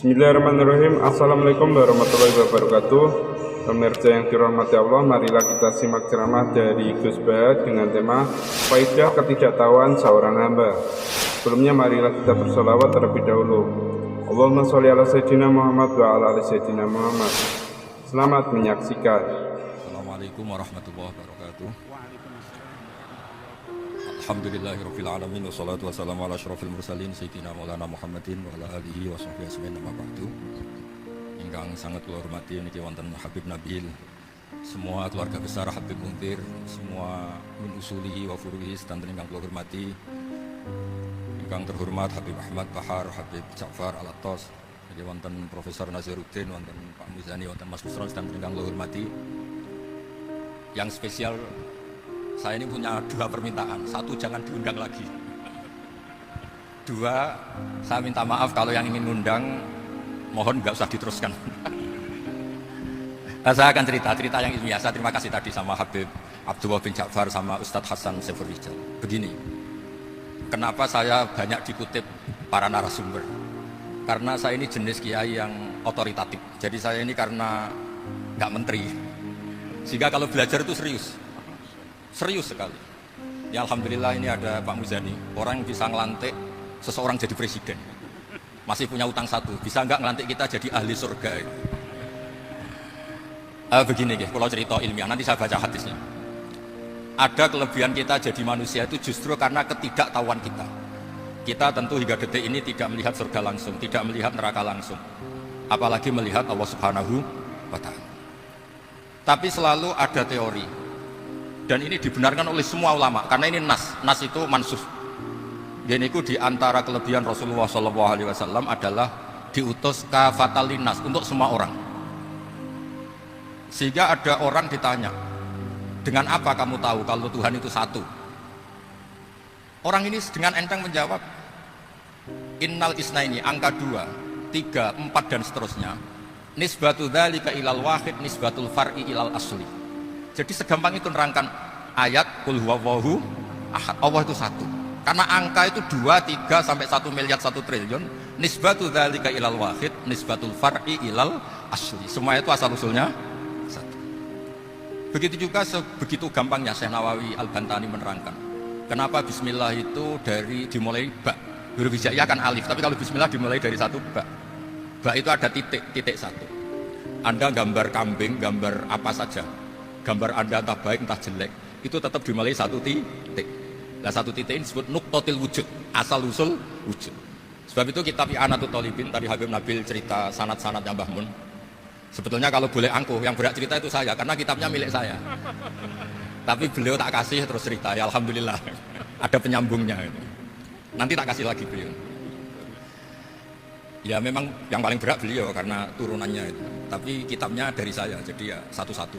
Bismillahirrahmanirrahim. Assalamualaikum warahmatullahi wabarakatuh. Pemirsa yang dirahmati Allah, marilah kita simak ceramah dari Gus Bahat dengan tema Faidah Ketidaktahuan Seorang Hamba. Sebelumnya marilah kita bersolawat terlebih dahulu. Allahumma sholli ala Sayyidina Muhammad wa ala ali Sayyidina Muhammad. Selamat menyaksikan. Assalamualaikum warahmatullahi wabarakatuh. Alhamdulillahirabbil alamin wassalatu wassalamu ala asyrofil mursalin sayyidina Maulana Muhammadin wa ala alihi wa sahbihi ajmain amma ba'du. Ingkang sangat kula hormati niki wonten Habib Nabil, semua keluarga besar Habib Muntir, semua min usulihi wa furuhi sedanten ingkang kula hormati. Ingkang terhormat Habib Ahmad Bahar, Habib Ja'far Al-Attas, niki wonten Profesor Naziruddin, wonten Pak Muzani, wonten Mas Kusron sedanten ingkang kula hormati. Yang spesial, saya ini punya dua permintaan. Satu, jangan diundang lagi. Dua, saya minta maaf kalau yang ingin undang, mohon nggak usah diteruskan. Saya akan cerita yang ilmiah. Saya terima kasih tadi sama Habib Abdullah bin Ja'far sama Ustadz Hasan Saiful Rijal. Begini, kenapa saya banyak dikutip para narasumber? Karena saya ini jenis kiai yang otoritatif. Jadi saya ini karena nggak menteri, sehingga kalau belajar itu serius sekali. Ya alhamdulillah ini ada Pak Muzani, orang yang bisa ngelantik seseorang jadi presiden. Masih punya utang satu, bisa nggak ngelantik kita jadi ahli surga? Begini kalau cerita ilmiah, nanti saya baca hadisnya. Ada kelebihan kita jadi manusia itu justru karena ketidaktahuan kita. Kita tentu hingga detik ini tidak melihat surga langsung, tidak melihat neraka langsung, apalagi melihat Allah Subhanahu wa Ta'ala. Tapi selalu ada teori, dan ini dibenarkan oleh semua ulama, karena ini nas itu mansuh. Dan itu diantara kelebihan Rasulullah SAW adalah diutus kafatal linnas, untuk semua orang. Sehingga ada orang ditanya, dengan apa kamu tahu kalau Tuhan itu satu? Orang ini dengan enteng menjawab, innal isnaini, angka 2, 3, 4 dan seterusnya. Nisbatu dzalika ilal wahid, nisbatul far'i ilal asli. Jadi segampang itu nerangkan ayat qul huwallahu ahad, Allah itu satu. Karena angka itu 2, 3 sampai 1 miliar 1 triliun. Nisbatu dzalika ilal wahid, nisbatul far'i ilal asli. Semua itu asal usulnya satu. Begitu juga begitu gampangnya Syekh Nawawi Al-Bantani menerangkan. Kenapa bismillah itu dimulai ba. Huruf hijaiyah kan alif, tapi kalau bismillah dimulai dari satu ba. Ba itu ada titik satu. Anda gambar kambing, gambar apa saja, gambar Anda entah baik entah jelek, itu tetap dimulai satu titik. Nah satu titik ini disebut nuqtatil wujud, asal usul wujud. Sebab itu kitab I'anatul Thalibin, tadi Habib Nabil cerita sanad-sanadnya Mbah Mun. Sebetulnya kalau boleh angkuh, yang berat cerita itu saya, karena kitabnya milik saya. Tapi beliau tak kasih terus cerita, ya alhamdulillah ada penyambungnya. Nanti tak kasih lagi beliau. Ya memang yang paling berat beliau karena turunannya itu. Tapi kitabnya dari saya, jadi ya satu-satu.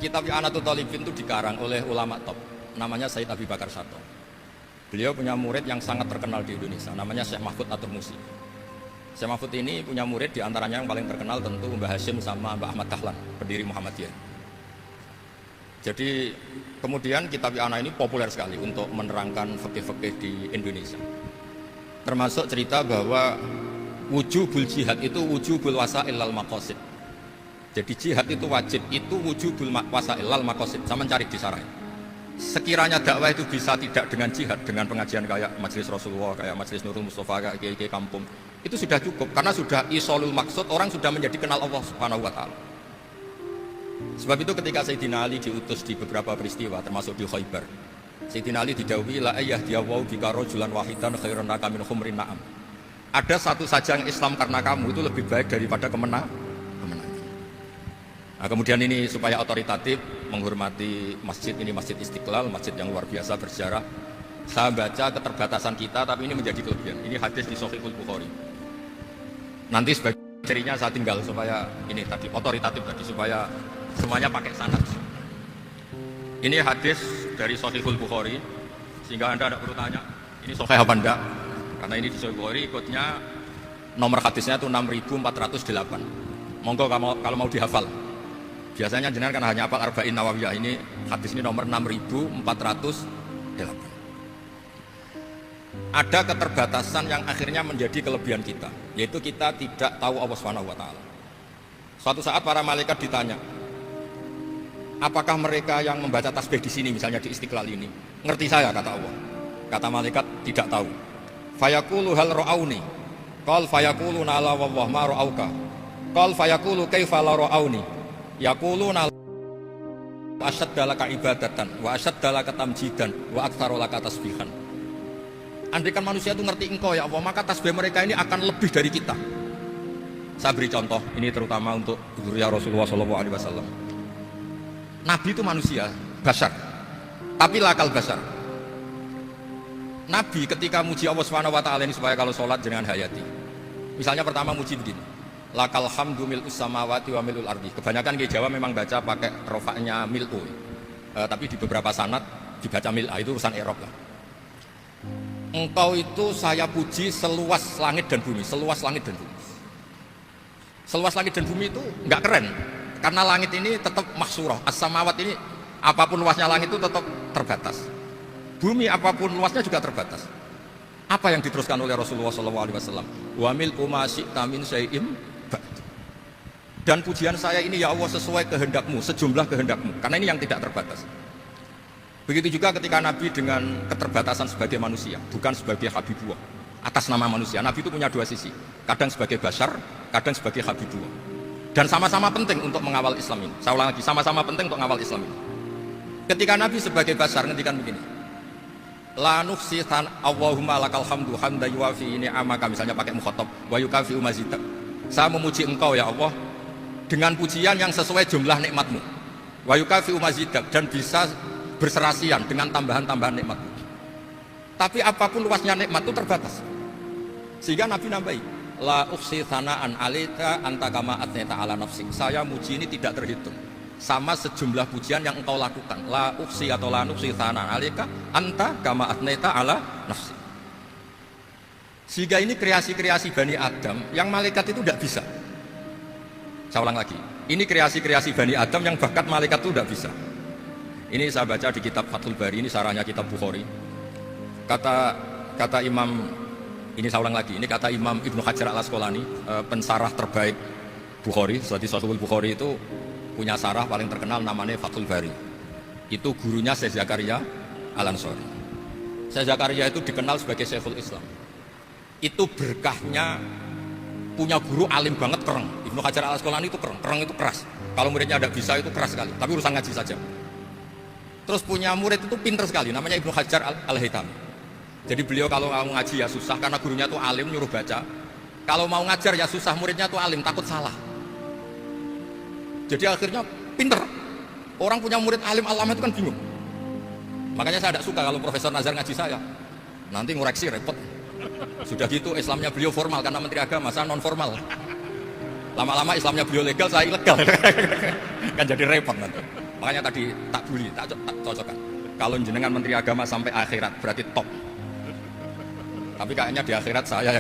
Kitab I'anatul Thalibin itu dikarang oleh ulama top, namanya Sayyid Abi Bakar Sato. Beliau punya murid yang sangat terkenal di Indonesia, namanya Syekh Mahfud At-Tirmidzi. Syekh Mahfud ini punya murid, diantaranya yang paling terkenal tentu Mbah Hashim sama Mbah Ahmad Dahlan, pendiri Muhammadiyah. Jadi kemudian kitab I'anah ini populer sekali untuk menerangkan fikih-fikih di Indonesia. Termasuk cerita bahwa wujubul jihad itu wujubul wasail lal maqasid. Jadi jihad itu wajib, itu wujubul wasail lal maqasid. Sama cari di sarai. Sekiranya dakwah itu bisa tidak dengan jihad, dengan pengajian kayak Majelis Rasulullah, kayak Majelis Nurul Mustafa, kayak kiai kampung, itu sudah cukup karena sudah isolul maksud, orang sudah menjadi kenal Allah Subhanahu wa Ta'ala. Sebab itu ketika Sayyidina Ali diutus di beberapa peristiwa, termasuk di Khaybar, Sayyidina Ali didhawuhi la ayyahdiyawu bika rajulan wahidan khairan laka min khumrin na'am. Ada satu saja yang Islam karena kamu itu lebih baik daripada kemenangan. Nah, kemudian ini supaya otoritatif menghormati masjid ini, Masjid Istiqlal, masjid yang luar biasa bersejarah. Saya baca keterbatasan kita, tapi ini menjadi kelebihan. Ini hadis di Shahihul Bukhari. Nanti sebagai cirinya saya tinggal supaya ini tadi otoritatif tadi, supaya semuanya pakai sanad. Ini hadis dari Shahihul Bukhari, sehingga Anda tidak perlu tanya ini sahih apa enggak, karena ini di Shahihul Bukhari, ikutnya nomor hadisnya itu 6408. Monggo kalau mau dihafal. Biasanya jenengan kan hanya hafal Arba'in Nawawiyah, ini hadis ini nomor 6408. ada keterbatasan yang akhirnya menjadi kelebihan kita, yaitu kita tidak tahu Allah Subhanahu wa taala. Suatu saat para malaikat ditanya, apakah mereka yang membaca tasbih di sini, misalnya di Istiqlal ini, ngerti saya, kata Allah. Kata malaikat, tidak tahu. Fayaqulu hal ra'auni. Qal fayaquluna la wallah ma ra'auka. Qal fayaqulu kaifa la ra'auni. Yaquluna asyadda laka ibadatan wa asyadda laka tamjidan wa aktsaru laka tasbihan. Andaikan manusia itu ngerti engkau ya Allah, maka tasbih mereka ini akan lebih dari kita. Saya beri contoh, ini terutama untuk zuriat Rasulullah SAW. Nabi itu manusia, basar, tapi lakal basar. Nabi ketika muji Allah SWT ini supaya kalau sholat jangan hayati. Misalnya pertama muji begini, lakal hamdu mil'us samawati wa mil'ul ardi. Kebanyakan di Jawa memang baca pakai rofaknya mil'u, tapi di beberapa sanad dibaca mil'a, itu urusan Arab lah. Engkau itu saya puji seluas langit dan bumi, seluas langit dan bumi. Seluas langit dan bumi itu nggak keren, karena langit ini tetap mahsurah, as-samawat ini apapun luasnya langit itu tetap terbatas. Bumi apapun luasnya juga terbatas. Apa yang diteruskan oleh Rasulullah SAW? Wa mil'u ma syi'ta min syai'in ba'd. Dan pujian saya ini ya Allah sesuai kehendakmu, sejumlah kehendakmu, karena ini yang tidak terbatas. Begitu juga ketika Nabi dengan keterbatasan sebagai manusia, bukan sebagai Habibullah, atas nama manusia. Nabi itu punya dua sisi, kadang sebagai bashar, kadang sebagai Habibullah. Dan sama-sama penting untuk mengawal Islam ini. Saya ulang lagi, sama-sama penting untuk mengawal Islam ini. Ketika Nabi sebagai bashar ngendikan begini, la nuhsi Allahumma lakal hamdu hamda yuwafi ni'amaka, misalnya pakai mukhatab, wa yukafi mazidak. Saya memuji engkau ya Allah dengan pujian yang sesuai jumlah nikmatmu. Wa yukafi mazidak, dan bisa berserasian dengan tambahan-tambahan nikmat. Tapi apapun luasnya nikmat itu terbatas. Sehingga Nabi nambahi, la ukhsi thana'an 'alaika anta kama athnayta 'ala nafsik. Saya muji ini tidak terhitung, sama sejumlah pujian yang engkau lakukan. La ukhsi atau la nukhsi thana'an 'alaika anta kama athnayta 'ala nafsik. Sehingga ini kreasi-kreasi Bani Adam yang malaikat itu tidak bisa. Saya ulang lagi, ini kreasi-kreasi Bani Adam yang bakat malaikat itu tidak bisa. Ini saya baca di kitab Fathul Bari, ini sarahnya kitab Bukhari. Kata Imam, ini saya ulang lagi, ini kata Imam Ibnu Hajar al-Asqalani, pensarah terbaik Bukhari. Jadi Sahihul Bukhari itu punya sarah paling terkenal namanya Fathul Bari. Itu gurunya Syekh Zakaria Al-Ansari. Syekh Zakaria itu dikenal sebagai Syekhul Islam. Itu berkahnya punya guru alim banget, kereng. Ibnu Hajar al-Asqalani itu kereng itu keras. Kalau muridnya ada bisa itu keras sekali, tapi urusan ngaji saja. Terus punya murid itu pinter sekali, namanya Ibnu Hajar al-Haytami. Jadi beliau kalau mau ngaji ya susah, karena gurunya tuh alim nyuruh baca. Kalau mau ngajar ya susah, muridnya tuh alim, takut salah. Jadi akhirnya pinter. Orang punya murid alim alama itu kan bingung. Makanya saya tidak suka kalau Profesor Nazar ngaji saya. Nanti ngoreksi repot. Sudah gitu Islamnya beliau formal karena Menteri Agama, saya non formal. Lama-lama Islamnya beliau legal, saya ilegal. Kan jadi repot nanti. Makanya tadi tak bully, tak cocokkan. Kalau jenengan Menteri Agama sampai akhirat berarti top. Tapi kayaknya di akhirat saya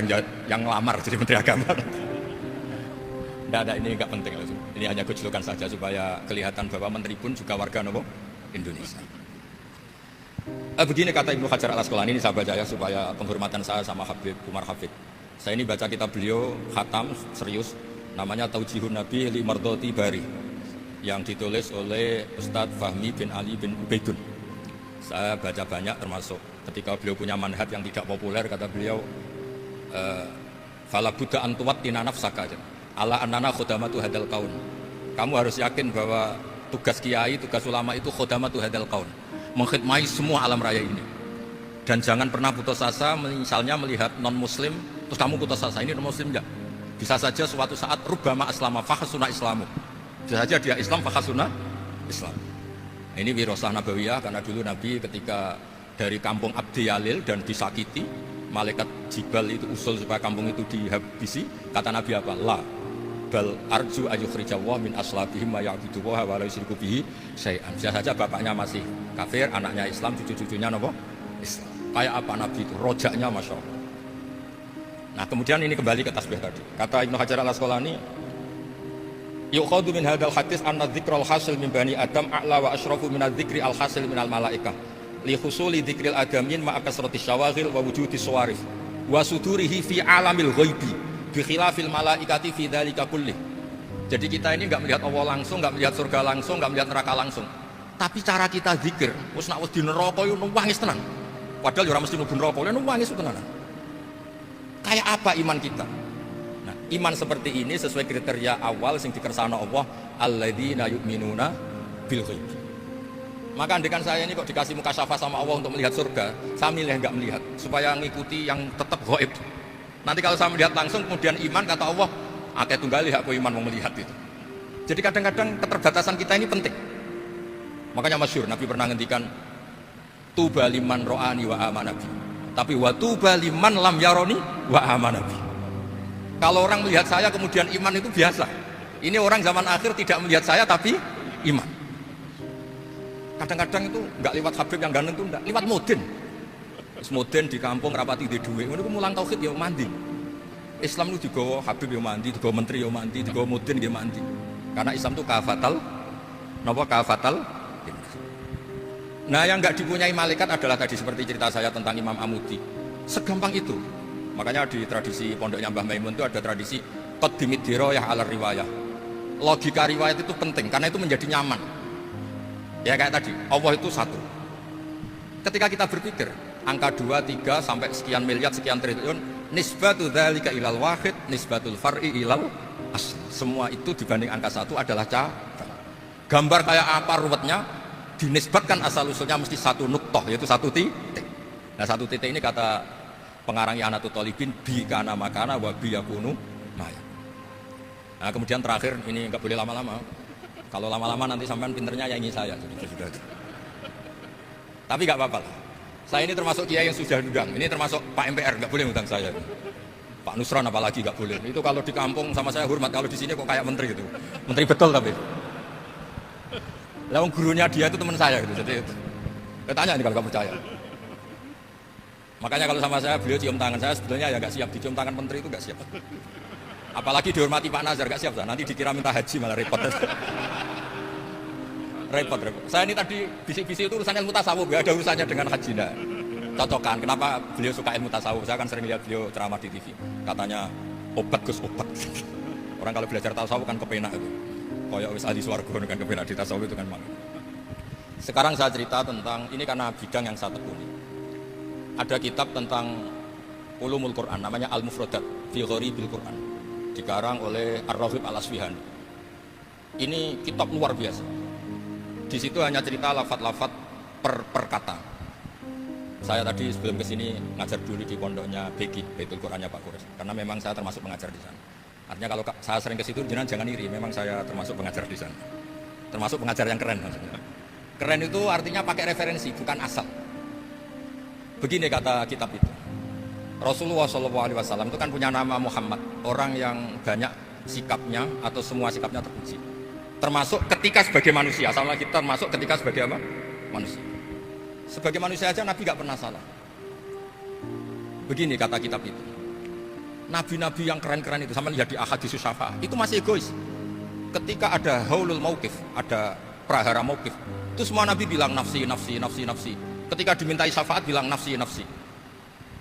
yang ngelamar jadi Menteri Agama. Tidak ada, ini nggak penting. Ini hanya gejolokan saja supaya kelihatan bahwa Menteri pun juga warga Indonesia. Begini kata Ibnu Hajar al-Asqalani, ini saya baca ya supaya penghormatan saya sama Habib Umar Hafid. Saya ini baca kitab beliau khatam serius, namanya Taujihun Nabi li Mardhati Bari, yang ditulis oleh Ustadz Fahmi bin Ali bin Ubaidun. Saya baca banyak, termasuk ketika beliau punya manhaj yang tidak populer, kata beliau, fala budda an tuwattina nafsaka ala annana khudamatu hadal kaun. Kamu harus yakin bahwa tugas kiai, tugas ulama itu khudamatu hadal kaun, mengkhidmati semua alam raya ini. Dan jangan pernah putus asa, misalnya melihat non muslim terus kamu putus asa, ini non muslim enggak. Bisa saja suatu saat rubbama aslama fakhasuna islamu. Bisa saja dia Islam fakhasuna Islam. Ini wirasah nabawiyah, karena dulu Nabi ketika dari kampung Abdi Yalil dan disakiti, malaikat Jibal itu usul supaya kampung itu dihabisi. Kata Nabi apa? La bal arju ayyukhrijawah min aslabihim ma ya'budullaha wa la yusyriku bihi syai'an. Bisa saja bapaknya masih kafir, anaknya Islam, cucu-cucunya napa? Islam. Kayak apa Nabi itu? Rojaknya Masya Allah. Nah kemudian ini kembali ke tasbih tadi. Kata Ibnu Hajar al-Asqalani, yukhadu min hadal hadis anna dzikral hasil min bani adam a'la wa asyrafu min adzikri al hasil min al malaikah. li husuli dzikril adamin ma'a kasrati syawaghil wa wujudi sawarif wa sudurihi fi alamil ghaibi bi khilafil malaikati fi dzalika kullih. Jadi kita ini enggak melihat Allah langsung, enggak melihat surga langsung, enggak melihat neraka langsung. Tapi cara kita zikir, wis nek wis di neraka yo nangis tenan. Padahal yo ora mesti mlebu neraka, lha nangis tenan. Kayak apa iman kita? Nah, iman seperti ini sesuai kriteria awal sing dikersakno Allah, alladzina yu'minuna bil ghaib. Maka andekan saya ini kok dikasih mukasyafah sama Allah untuk melihat surga, saya milih enggak melihat supaya ngikuti yang tetap ghaib. Nanti kalau saya melihat langsung kemudian iman, kata Allah, akeh tunggali aku iman mau melihat itu. Jadi kadang-kadang keterbatasan kita ini penting. Makanya masyhur Nabi pernah ngendikan tuba liman ro'ani wa amanabi. Tapi wa tuba liman lam yaroni wa amanabi. Kalau orang melihat saya kemudian iman itu biasa. Ini orang zaman akhir tidak melihat saya tapi iman. Kadang-kadang itu enggak lewat Habib yang ganteng itu enggak, lewat Mudin. Mudin di kampung rapati di duit, ngono ku mulang tauhid ya mandi. Islam itu digawa Habib ya mandi, digawa menteri ya mandi, digawa Mudin ya mandi. Karena Islam itu kafatal napa kafatal. Nah, yang enggak dipunyai malaikat adalah tadi seperti cerita saya tentang Imam Amudi. Segampang itu. Makanya di tradisi pondoknya Mbah Maimun itu ada tradisi qaddimid dirayah ala riwayah. Logika riwayat itu penting karena itu menjadi nyaman. Ya kayak tadi, Allah itu satu. Ketika kita berpikir angka 2, 3 sampai sekian miliar, sekian triliun, nisbatu dzalika ilal wahid, nisbatul far'i ilal asl. Semua itu dibanding angka 1 adalah cabang. Gambar kayak apa ruwetnya, dinisbatkan asal usulnya mesti satu nuktah, yaitu satu titik. Nah, satu titik ini kata pengarang I'anatul Thalibin, bi kana makana wa bi yakunu maya. Nah, kemudian terakhir ini enggak boleh lama-lama. Kalau lama-lama nanti sampean pinternya nyanyi saya. Sudah. Tapi enggak apa-apa. Saya ini termasuk kiai yang sudah diundang. Ini termasuk Pak MPR, enggak boleh ngundang saya. Pak Nusron apalagi enggak boleh. Itu kalau di kampung sama saya hormat, kalau di sini kok kayak menteri gitu. Menteri betul tapi. Lah gurunya dia itu teman saya gitu. Jadi tanya nih kalau kamu percaya. Makanya kalau sama saya beliau cium tangan, saya sebetulnya ya enggak siap dicium tangan menteri itu enggak siap. Apalagi dihormati Pak Nazar enggak siap, nanti dikira minta haji malah repot. repot. Saya ini tadi bisik-bisik itu urusan ilmu tasawuf, ya ada urusannya dengan haji. Nah, cocokan. Kenapa beliau suka ilmu tasawuf? Saya kan sering lihat beliau ceramah di TV. Katanya obat Gus obat. Orang kalau belajar tasawuf kan kepenak itu. Kayak wis ahli swarga kan kepenak di tasawuf itu kan. Sekarang saya cerita tentang ini karena bidang yang saya tekuni. Ada kitab tentang ulumul Quran namanya Al-Mufradat fi Gharibil Quran. Dikarang oleh Ar-Raghib Al-Asfihani. Ini kitab luar biasa. Di situ hanya cerita lafat-lafat per kata. Saya tadi sebelum kesini ngajar dulu di pondoknya Beki, Baitul Qurannya Pak Kures. Karena memang saya termasuk pengajar di sana. Artinya kalau saya sering ke situ jangan iri, memang saya termasuk pengajar di sana. Termasuk pengajar yang keren maksudnya. Keren itu artinya pakai referensi, bukan asal. Begini kata kitab itu. Rasulullah SAW itu kan punya nama Muhammad, orang yang banyak sikapnya atau semua sikapnya terpuji. Termasuk ketika sebagai manusia, sama kita termasuk ketika sebagai apa? Manusia. Sebagai manusia aja Nabi gak pernah salah. Begini kata kitab itu. Nabi-nabi yang keren-keren itu, sama lihat di Ahaditsus Syafa'ah, itu masih egois. Ketika ada haulul mauqif, ada prahara mauqif, itu semua Nabi bilang nafsi, nafsi, nafsi, nafsi. Ketika dimintai syafaat bilang nafsi, nafsi.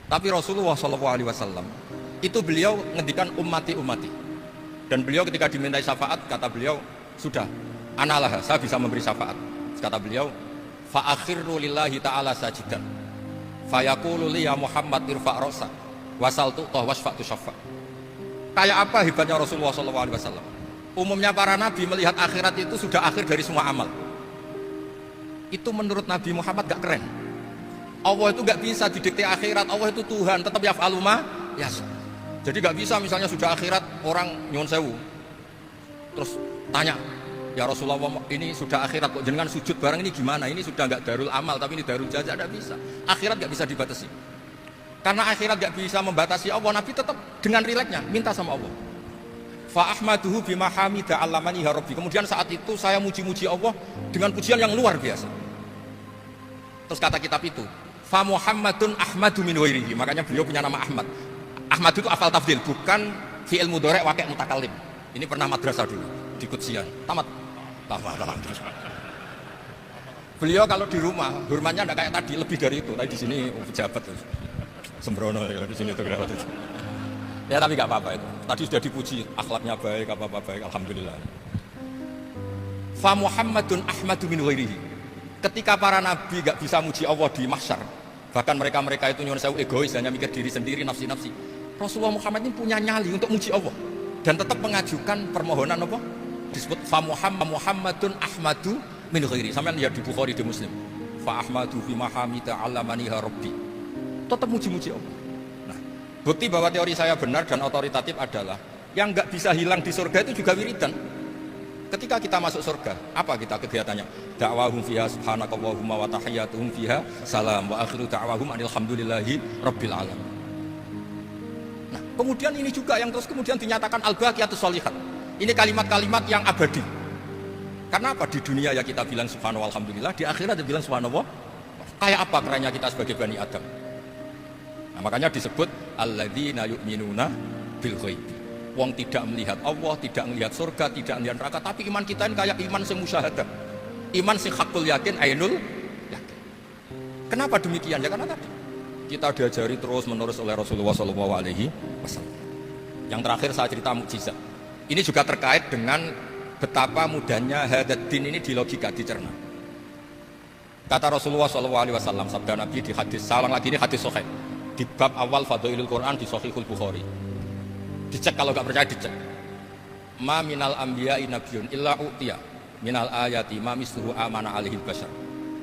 Tapi Rasulullah SAW itu beliau ngendikan ummati, ummati. Dan beliau ketika dimintai syafaat kata beliau, sudah, analah, saya bisa memberi syafaat. Kata beliau, fa akhirru lillahi ta'ala sajidan. Fa yaqulu li ya Muhammad irfa' ra'sa wasaltu wasfa'tu syafa'. Kayak apa hebatnya Rasulullah SAW? Umumnya para nabi melihat akhirat itu sudah akhir dari semua amal. Itu menurut Nabi Muhammad gak keren. Allah itu gak bisa didikte akhirat. Allah itu Tuhan, tetap yaf'alu ma yasha. Jadi gak bisa misalnya sudah akhirat orang nyuwun sewu terus tanya, ya Rasulullah ini sudah akhirat kok jenengan sujud bareng ini gimana? Ini sudah gak darul amal tapi ini darul jaza. Gak bisa. Akhirat gak bisa dibatasi. Karena akhirat gak bisa membatasi Allah, Nabi tetap dengan rileksnya minta sama Allah. Fa ahmaduhu bima hamida allamani ya rabbi. Kemudian saat itu saya muji-muji Allah dengan pujian yang luar biasa. Terus kata kitab itu, fa Muhammadun ahmadu min wairihi. Makanya beliau punya nama Ahmad. Ahmad itu afal tafdil, bukan fi'il mudhari' waqi' mutakallim. Ini pernah madrasah dulu di Kutsian. Tamat. Beliau kalau di rumah hormatnya tidak kayak tadi, lebih dari itu. Tadi di sini pejabat tuh. Sembrono ya di sini tuh kenapa itu. Ya tapi nggak apa-apa itu. Tadi sudah dipuji, akhlaknya baik, apa-apa baik, alhamdulillah. Fa Muhammadun Ahmadu min ghairihi. Ketika para nabi nggak bisa muji Allah di mahsyar, bahkan mereka itu nyuwun sewu egois, hanya mikir diri sendiri, nafsi-nafsi. Rasulullah Muhammad ini punya nyali untuk muji Allah dan tetap mengajukan permohonan apa? Disebut fa Muhammadun Ahmadu min ghairi. Sampeyan lihat di Bukhari di Muslim. Fa Ahmadu fi mahamida 'allamaniha rabbi. Tetap muji-muji Allah. Nah, bukti bahwa teori saya benar dan otoritatif adalah yang enggak bisa hilang di surga itu juga wiridan. Ketika kita masuk surga, apa kita kegiatannya? Da'wahum fiha subhanakallahumma wa tahiyyatuhum fiha salam wa akhiru da'wahum alhamdulillahi rabbil alamin. Nah, kemudian ini juga yang terus kemudian dinyatakan al-baqiyatus sholihat. Ini kalimat-kalimat yang abadi. Karena apa? Di dunia ya kita bilang subhanallah alhamdulillah, di akhirat dia bilang subhanallah. Kayak apa kerennya kita sebagai Bani Adam? Nah, makanya disebut alladzina yu'minuna bil ghaibi. Wong tidak melihat Allah, tidak melihat surga, tidak melihat neraka, tapi iman kita ini kayak iman sing musyahadah. Iman sing hakul yakin, ainul yakin. Kenapa demikian? Ya karena tadi kita diajari terus menerus oleh Rasulullah SAW. Yang terakhir saya cerita mukjizat. Ini juga terkait dengan betapa mudahnya hadat din ini di logika, dicerna. Kata Rasulullah SAW, sabda Nabi di hadis, salang lagi ini hadis sahih di bab awal Fadhailul Quran di Shahihul Bukhari. Dicek kalau nggak percaya dicek. Ma minal anbiya'i nabiyyun illa utiya minal ayati ma misluhu amana alaihi bashar.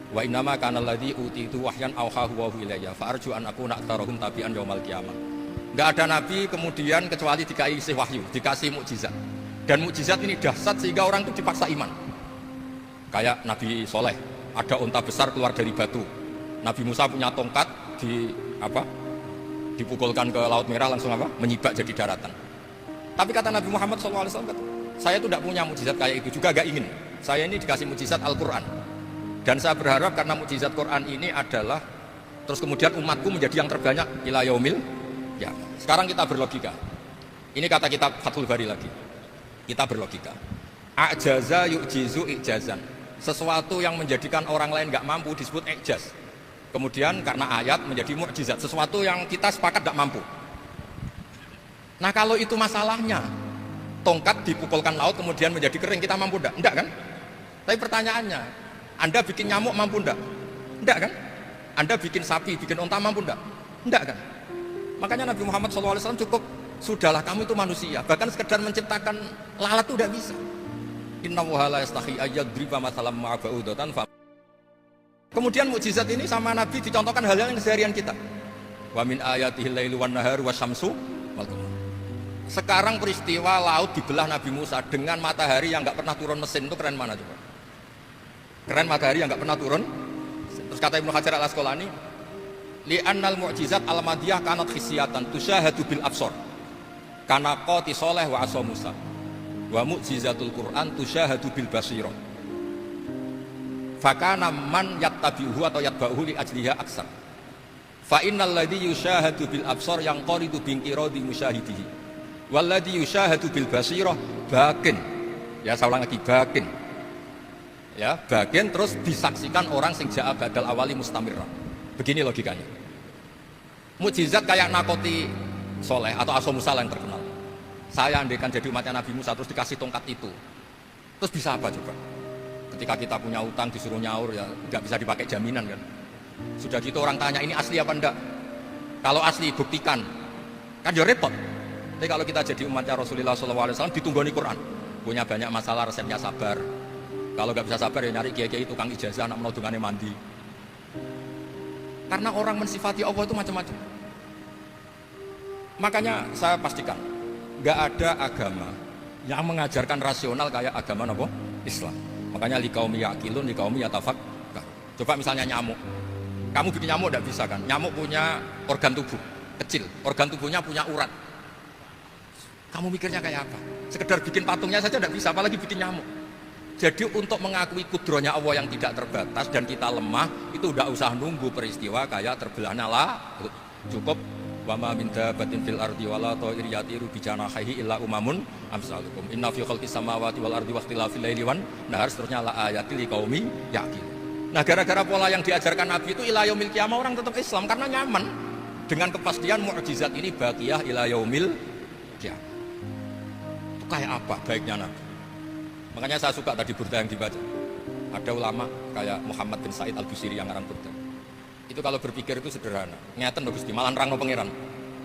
Wa innama kana alladhi utitu wahyan awhahu wa ilayya fa arju an akuna aktsarahum tabi'an yaumal qiyamah. Enggak ada nabi kemudian kecuali dikasih wahyu, dikasih mukjizat. Dan mukjizat ini dahsyat sehingga orang itu dipaksa iman. Kayak Nabi Soleh, ada unta besar keluar dari batu. Nabi Musa punya tongkat dipukulkan ke Laut Merah langsung menyibak jadi daratan. Tapi kata Nabi Muhammad SAW, saya itu tidak punya mukjizat kayak itu, juga gak ingin. Saya ini dikasih mukjizat Al-Quran. Dan saya berharap karena mukjizat Quran ini adalah terus kemudian umatku menjadi yang terbanyak ila yaumil ya. Sekarang kita berlogika. Ini kata kitab Fathul Bari lagi. Kita berlogika. A'jaza yu'jizu i'jazan. Sesuatu yang menjadikan orang lain gak mampu disebut i'jaz. Kemudian karena ayat menjadi mukjizat, sesuatu yang kita sepakat tidak mampu. Nah kalau itu masalahnya, tongkat dipukulkan laut kemudian menjadi kering, kita mampu tidak? Tidak kan? Tapi pertanyaannya, Anda bikin nyamuk mampu tidak? Tidak kan? Anda bikin sapi, bikin unta mampu tidak? Tidak kan? Makanya Nabi Muhammad SAW cukup, sudahlah kamu itu manusia, bahkan sekedar menciptakan lalat itu tidak bisa. Innallaha la yastahi ayyadriba mathalan ma'a ba'udatan. Kemudian mukjizat ini sama Nabi dicontohkan hal-hal yang keseharian kita. Wa min ayatihil lailu wan naharu wasyamsu wal qamar. Sekarang peristiwa laut dibelah Nabi Musa dengan matahari yang nggak pernah turun mesin, itu keren mana coba? Keren matahari yang nggak pernah turun. Terus kata Ibnu Hajar Al-Asqalani, li'annal mu'jizat al-madiyah kanat khisyatan tusyahadu bil absar. Kana qati soleh wa asa Musa. Wa mu'jizatul Quran tusyahadu bil basirah. Fakana man yattabi'uhu atau yatba'uhu li ajliha aksar. Fa innal ladzi yusyahadu bil absar yang qaridu binqiradi musyahidihi. Wal ladzi yusyahadu bil basirah bakin. Ya saya ulang lagi, bakin. Ya, bakin terus disaksikan orang sing ja'a badal awali mustamirra. Begini logikanya. Mukjizat kayak nakoti Soleh atau Asa Musa yang terkenal. Saya andaikan jadi umatnya Nabi Musa terus dikasih tongkat itu, terus bisa apa coba? Ketika kita punya utang disuruh nyaur ya nggak bisa dipakai jaminan kan. Sudah gitu orang tanya ini asli apa enggak? Kalau asli buktikan, kan ya repot. Tapi kalau kita jadi umatnya Rasulullah SAW ditunggoni Quran, punya banyak masalah resepnya sabar. Kalau nggak bisa sabar ya nyari kiai-kiai tukang ijazah anak menodungannya mandi. Karena orang mensifati Allah itu macam-macam. Makanya saya pastikan nggak ada agama yang mengajarkan rasional kayak agama apa? Islam. Makanya liqaumi yaqilun liqaumi yatafakkar. Coba misalnya nyamuk. Kamu bikin nyamuk tidak bisa kan? Nyamuk punya organ tubuh kecil, organ tubuhnya punya urat. Kamu mikirnya kayak apa? Sekedar bikin patungnya saja tidak bisa, apalagi bikin nyamuk. Jadi untuk mengakui kudrohnya Allah yang tidak terbatas dan kita lemah, itu udah usah nunggu peristiwa kayak terbelahnya laut. Cukup wama min dabbatin fil ardi wala ta'ir yatiru bi janahihi illa umamun amsalukum. Inna fi khalqis samawati wal ardi wa ikhtilafil laili wan nahar seterusnya la ayatil liqaumi yaqilun. Nah gara-gara pola yang diajarkan Nabi itu ila yaumil qiyamah orang tetap Islam karena nyaman dengan kepastian mukjizat ini baqiyah ila yaumil qiyamah. Itu kayak apa baiknya Nabi? Makanya saya suka tadi burda yang dibaca. Ada ulama kayak Muhammad bin Said Al-Busiri yang ngarang burda. Itu kalau berpikir itu sederhana. Ngeten lho Gusti, malah nerangno pangeran.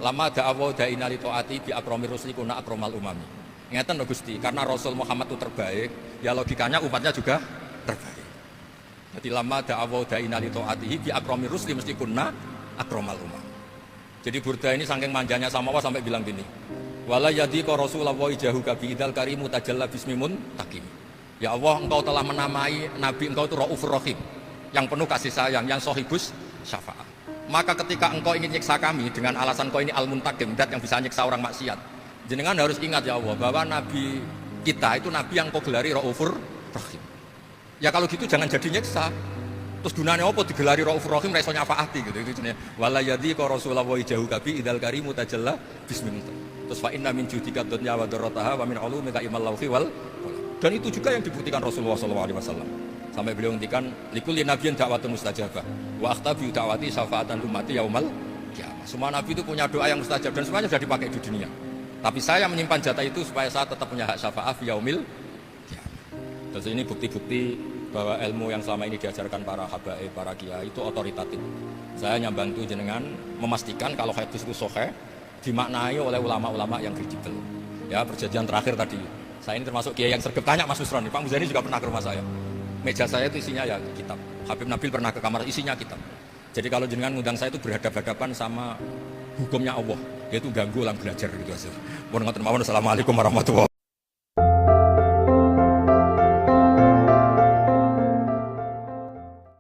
Lama da'awa da'ina li taati bi akramir rusli kuna akramal umami. Ngeten lho Gusti, karena Rasul Muhammad itu terbaik, ya logikanya umatnya juga terbaik. Jadi lama da'awa da'ina li taatihi bi akramir rusli mesti kuna akramal umami. Jadi burda ini saking manjanya sama Allah sampai bilang gini. Wala yadhiqa Rasulullah ijahu kabi idal karimu tajalla bismimun takim. Ya Allah, engkau telah menamai Nabi engkau itu Raufur Rahim, yang penuh kasih sayang, yang sohibus syafaat. Maka ketika engkau ingin nyiksa kami dengan alasan engkau ini al-muntakim, dat yang bisa nyiksa orang maksiat, jenengan harus ingat ya Allah bahwa Nabi kita itu Nabi yang kau gelari Raufur Rahim. Ya kalau gitu jangan jadi nyiksa. Terus gunanya apa digelari Raufur Rahim reso nyafaati gitu. Itu jenenge wala yadhiqa Rasulullah ijahu kabi idal karimu tajalla bismillah. Terus fa inna min judika dunya wa darrataha wa min ulumika ilmal lawhi wal qalam. Dan itu juga yang dibuktikan Rasulullah SAW. Sampai beliau ngendikan likulli nabiyyin da'watun mustajabah wa akhtabi da'wati syafaatan ummati yaumal qiyamah. Semua nabi itu punya doa yang mustajab dan semuanya sudah dipakai di dunia. Tapi saya menyimpan jatah itu supaya saya tetap punya hak syafaat fi yaumil qiyamah. Terus ini bukti-bukti bahwa ilmu yang selama ini diajarkan para habaib, para kiai itu otoritatif. Saya hanya bantu jenengan memastikan kalau hadis itu sahih dimaknai oleh ulama-ulama yang kredibel. Ya, perjanjian terakhir tadi. Saya ini termasuk kiai yang sergap, tanya Mas Nusron, Pak Muzani juga pernah ke rumah saya. Meja saya itu isinya ya kitab. Habib Nabil pernah ke kamar, isinya kitab. Jadi kalau jenengan ngundang saya itu berhadapan-hadapan sama hukumnya Allah, yaitu ganggu orang belajar gitu aja. Assalamualaikum warahmatullahi wabarakatuh.